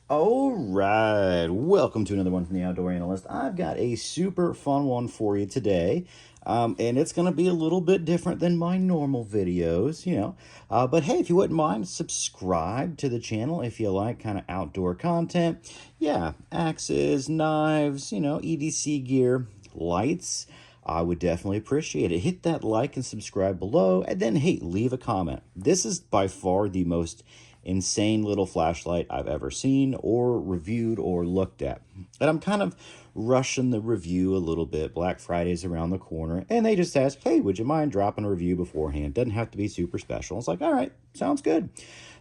All right, welcome to another one from the Outdoor Analyst. I've got a super fun one for you today, and it's going to be a little bit different than my normal videos. But hey, if you wouldn't mind, subscribe to the channel if you like kind of outdoor content. Yeah, axes, knives, EDC gear, lights. I would definitely appreciate it. Hit that like and subscribe below, and then, hey, leave a comment. This is by far the most insane little flashlight I've ever seen or reviewed or looked at. And I'm kind of rushing the review a little bit. Black Friday's around the corner, and they just asked, hey, would you mind dropping a review beforehand? Doesn't have to be super special. It's like, all right, sounds good.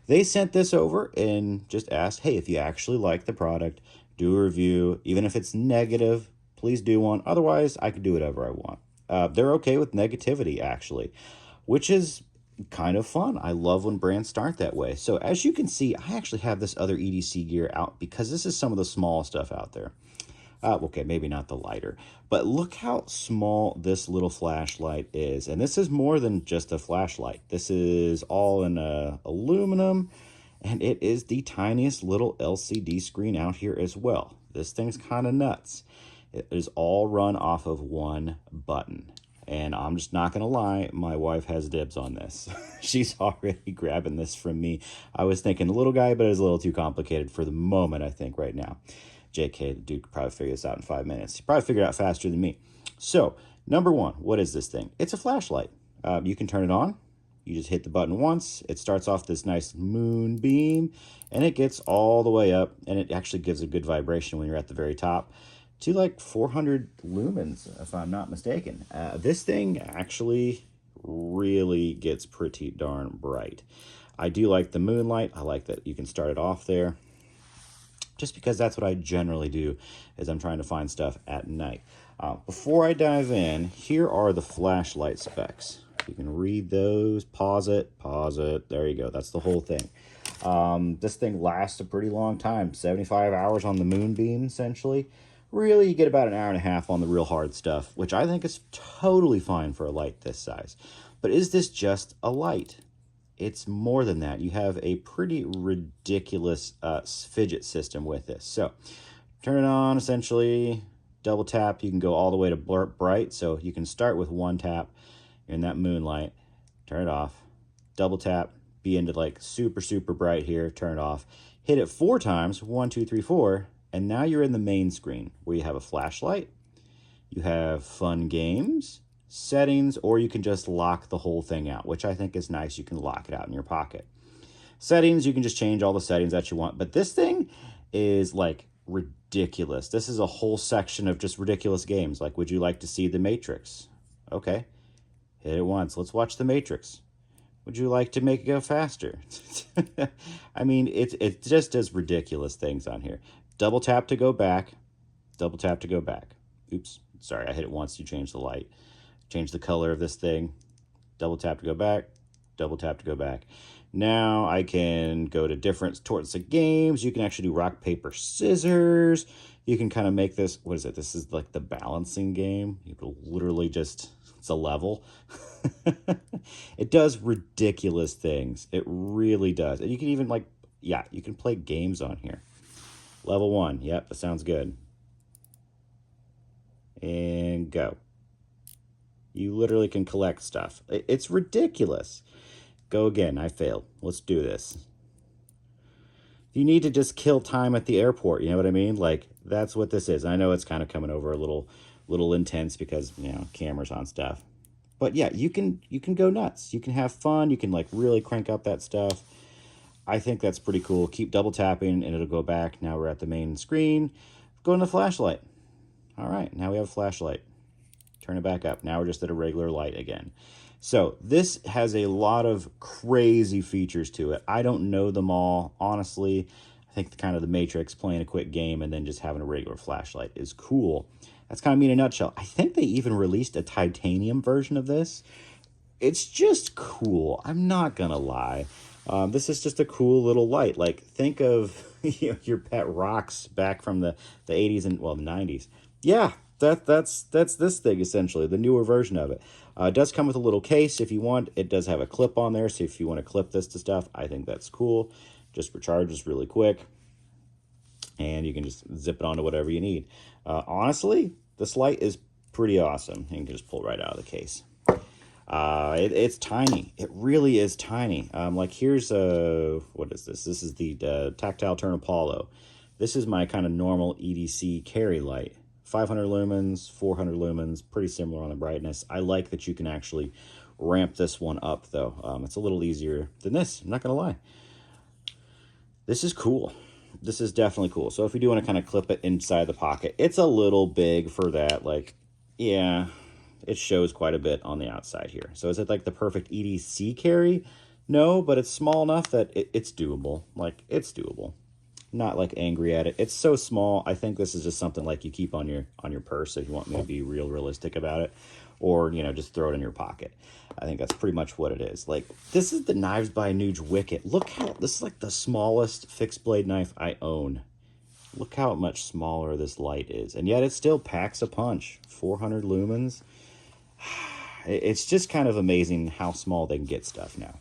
They sent this over and just asked, hey, if you actually like the product, do a review. Even if it's negative, please do one. Otherwise, I can do whatever I want. They're okay with negativity, actually, which is kind of fun. I love when brands start that way. So as you can see, I actually have this other EDC gear out because this is some of the small stuff out there. Okay, maybe not the lighter, but look how small this little flashlight is. And this is more than just a flashlight. This is all in aluminum, and it is the tiniest little LCD screen out here as well. This thing's kind of nuts. It is all run off of one button. And I'm just not going to lie, my wife has dibs on this. She's already grabbing this from me. I was thinking the little guy, but it's a little too complicated for the moment, I think, right now. JK, the dude could probably figure this out in 5 minutes. He probably figured it out faster than me. So, number one, what is this thing? It's a flashlight. You can turn it on. You just hit the button once. It starts off this nice moon beam, and it gets all the way up, and it actually gives a good vibration when you're at the very top, to like 400 lumens, if I'm not mistaken. This thing actually really gets pretty darn bright. I do like the moonlight. I like that you can start it off there, just because that's what I generally do as I'm trying to find stuff at night. Before I dive in, here are the flashlight specs. You can read those, pause it, there you go. That's the whole thing. This thing lasts a pretty long time, 75 hours on the moonbeam, essentially. Really, you get about an hour and a half on the real hard stuff, which I think is totally fine for a light this size. But is this just a light? It's more than that. You have a pretty ridiculous fidget system with this. So, turn it on, essentially, double tap. You can go all the way to bright, so you can start with one tap in that moonlight, turn it off, double tap, be into like super, super bright here, turn it off, hit it 4 times, 1, 2, 3, 4, and now you're in the main screen where you have a flashlight, you have fun games, settings, or you can just lock the whole thing out, which I think is nice. You can lock it out in your pocket. Settings, you can just change all the settings that you want, but this thing is like ridiculous. This is a whole section of just ridiculous games. Like, would you like to see The Matrix? Okay, hit it once. Let's watch The Matrix. Would you like to make it go faster? I mean, it just does ridiculous things on here. Double tap to go back. Double tap to go back. Oops, sorry, I hit it once. You change the light. Change the color of this thing. Double tap to go back. Double tap to go back. Now I can go to different sorts of games. You can actually do rock, paper, scissors. You can kind of make this, what is it? This is like the balancing game. You can literally just, it's a level. It does ridiculous things. It really does. And you can even like, yeah, you can play games on here. Level 1. Yep, that sounds good. And go. You literally can collect stuff. It's ridiculous. Go again. I failed. Let's do this. You need to just kill time at the airport. You know what I mean? Like, that's what this is. I know it's kind of coming over a little intense because, cameras on stuff. But yeah, you can go nuts. You can have fun. You can like really crank up that stuff. I think that's pretty cool. Keep double tapping and it'll go back. Now we're at the main screen. Go in the flashlight. All right, now we have a flashlight. Turn it back up. Now we're just at a regular light again. So this has a lot of crazy features to it. I don't know them all, honestly. I think kind of the Matrix, playing a quick game and then just having a regular flashlight is cool. That's kind of me in a nutshell. I think they even released a titanium version of this. It's just cool. I'm not gonna lie. This is just a cool little light. Like, think of your pet rocks back from the 80s and, well, the 90s. Yeah, that's this thing, essentially, the newer version of it. It does come with a little case if you want. It does have a clip on there, so if you want to clip this to stuff, I think that's cool. Just recharges really quick. and you can just zip it onto whatever you need. Honestly, this light is pretty awesome. You can just pull right out of the case. It's tiny. It really is tiny. Like here's what is this? This is the Tactile Turn Apollo. This is my kind of normal EDC carry light. 500 lumens, 400 lumens, pretty similar on the brightness. I like that you can actually ramp this one up though. It's a little easier than this, I'm not gonna lie. This is cool. This is definitely cool. So if you do want to kind of clip it inside the pocket, it's a little big for that. Like, yeah, it shows quite a bit on the outside here. So is it like the perfect EDC carry? No, but it's small enough that it's doable. Like, it's doable. Not like angry at it. It's so small. I think this is just something like you keep on your purse if you want me to be realistic about it, or you know, just throw it in your pocket. I think that's pretty much what it is. Like, this is the Knives by Nuge Wicket. Look how this is like the smallest fixed blade knife I own. Look how much smaller this light is, and yet it still packs a punch. 400 lumens. It's just kind of amazing how small they can get stuff now.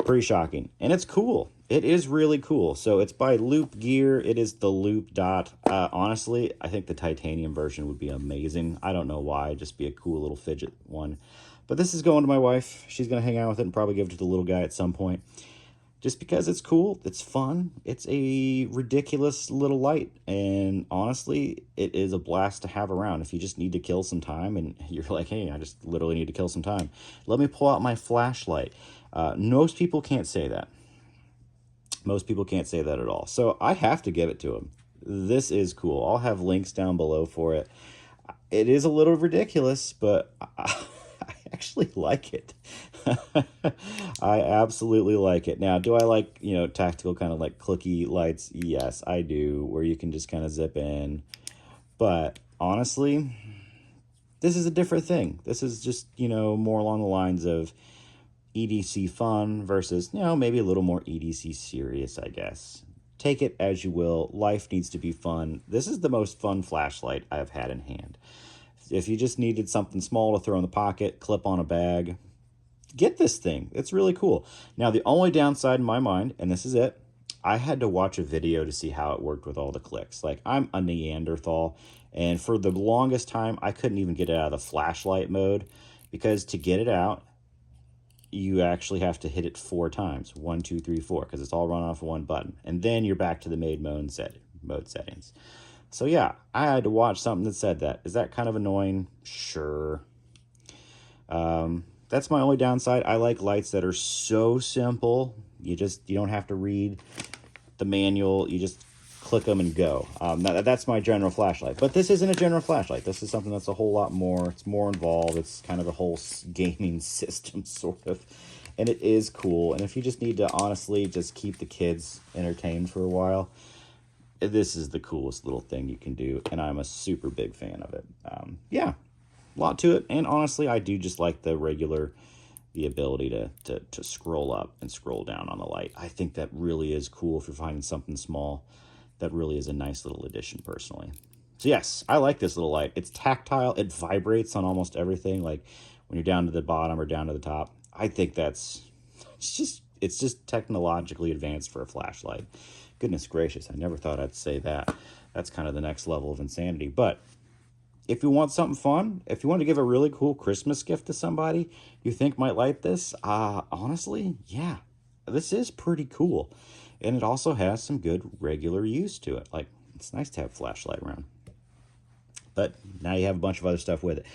Pretty shocking, and it's cool. It is really cool. So it's by Loop Gear. It is the Loopdot. Honestly, I think the titanium version would be amazing. I don't know why, just be a cool little fidget one. But this is going to my wife. She's gonna hang out with it and probably give it to the little guy at some point. Just because it's cool, it's fun, it's a ridiculous little light, and honestly, it is a blast to have around if you just need to kill some time and you're like, hey, I just literally need to kill some time. Let me pull out my flashlight. Most people can't say that. Most people can't say that at all. So I have to give it to them. This is cool. I'll have links down below for it. It is a little ridiculous, but I actually like it. I absolutely like it. Now, do I like, you know, tactical kind of like clicky lights? Yes, I do, where you can just kind of zip in. But honestly, this is a different thing. This is just, you know, more along the lines of EDC fun versus, you know, maybe a little more EDC serious, I guess. Take it as you will. Life needs to be fun. This is the most fun flashlight I've had in hand. If you just needed something small to throw in the pocket, clip on a bag, get this thing. It's really cool. Now, the only downside in my mind, and this is it, I had to watch a video to see how it worked with all the clicks. Like, I'm a Neanderthal, and for the longest time, I couldn't even get it out of the flashlight mode, because to get it out, you actually have to hit it 4 times. 1, 2, 3, 4, because it's all run off of one button. And then you're back to the mode settings. So yeah, I had to watch something that said that. Is that kind of annoying? Sure. That's my only downside. I like lights that are so simple. You don't have to read the manual. You just click them and go. That's my general flashlight. But this isn't a general flashlight. This is something that's a whole lot more. It's more involved. It's kind of a whole gaming system, sort of. And it is cool. And if you just need to honestly just keep the kids entertained for a while, this is the coolest little thing you can do, and I'm a super big fan of it. Yeah, a lot to it, and honestly, I do just like the ability to scroll up and scroll down on the light. I think that really is cool if you're finding something small. That really is a nice little addition, personally. So yes, I like this little light. It's tactile. It vibrates on almost everything, like when you're down to the bottom or down to the top. I think it's just technologically advanced for a flashlight. Goodness gracious, I never thought I'd say that. That's kind of the next level of insanity. But if you want something fun, if you want to give a really cool Christmas gift to somebody you think might like this, honestly, yeah, this is pretty cool. And it also has some good regular use to it. Like, it's nice to have a flashlight around. But now you have a bunch of other stuff with it.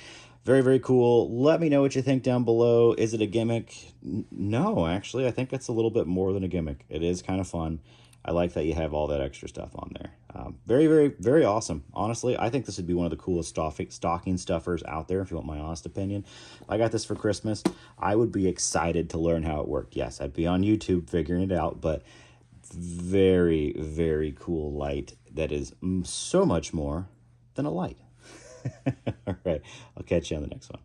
Very, very cool. Let me know what you think down below. Is it a gimmick? No, actually, I think it's a little bit more than a gimmick. It is kind of fun. I like that you have all that extra stuff on there. Very, very, very awesome. Honestly, I think this would be one of the coolest stocking stuffers out there, if you want my honest opinion. If I got this for Christmas, I would be excited to learn how it worked. Yes, I'd be on YouTube figuring it out, but very, very cool light that is so much more than a light. All right, I'll catch you on the next one.